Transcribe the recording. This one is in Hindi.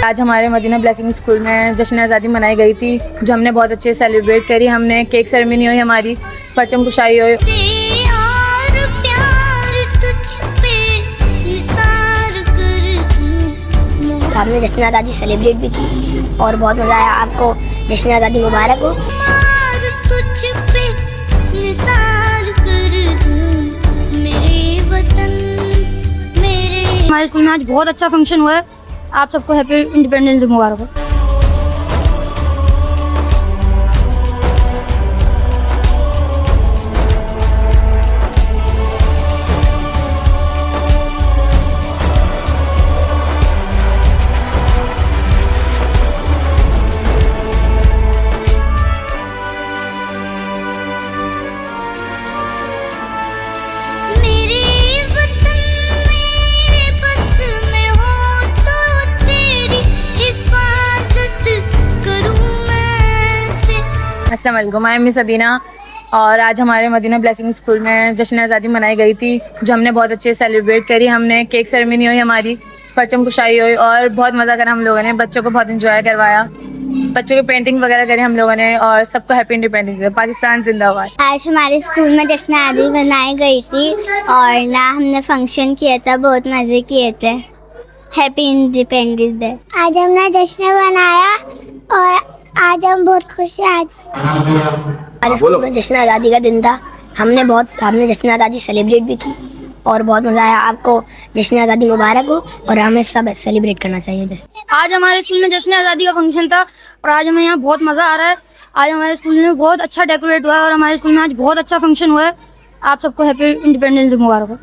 आज हमारे मदीना ब्लेसिंग स्कूल में जश्न आज़ादी मनाई गई थी, जो हमने बहुत अच्छे से सेलिब्रेट करी। हमने केक सेरेमनी हुई, हमारी परचम कुशाई हुई। हमने जश्न आज़ादी सेलिब्रेट भी की और बहुत मज़ा आया। आपको जश्न आज़ादी मुबारक हो। हमारे स्कूल में आज बहुत अच्छा फंक्शन हुआ है। आप सबको हैप्पी इंडिपेंडेंस डे मुबारक हो। अस्सलाम वालेकुम, मैं मिस अदीना और आज हमारे मदीना ब्लेसिंग स्कूल में जश्न आज़ादी मनाई गई थी, जो हमने बहुत अच्छे से सेलिब्रेट करी। हमने केक सेरेमनी हुई, हमारी परचम कुशाई हुई और बहुत मज़ा करा हम लोगों ने। बच्चों को बहुत इंजॉय करवाया, बच्चों की पेंटिंग वगैरह करी हम लोगों ने और सबको हैप्पी इंडिपेंडेंस डे। पाकिस्तान जिंदाबाद। आज हमारे स्कूल में जश्न आज़ादी मनाई गई थी और ना हमने फंक्शन किया था, बहुत मज़े किए थे। Happy independence day. आज हमने जश्न मनाया और आज हम बहुत खुश हैं। आज हमारे स्कूल में जश्न आज़ादी का दिन था। हमने जश्न आज़ादी सेलिब्रेट भी की और बहुत मज़ा आया। आपको जश्न आज़ादी मुबारक हो और हमें सब सेलिब्रेट करना चाहिए। आज हमारे स्कूल में जश्न आज़ादी का फंक्शन था और आज हमें यहाँ बहुत मज़ा आ रहा है। आज हमारे स्कूल में बहुत अच्छा डेकोरेट हुआ है और हमारे स्कूल में आज बहुत अच्छा फंक्शन हुआ है। आप सबको हैप्पी इंडिपेंडेंस डे मुबारक हो।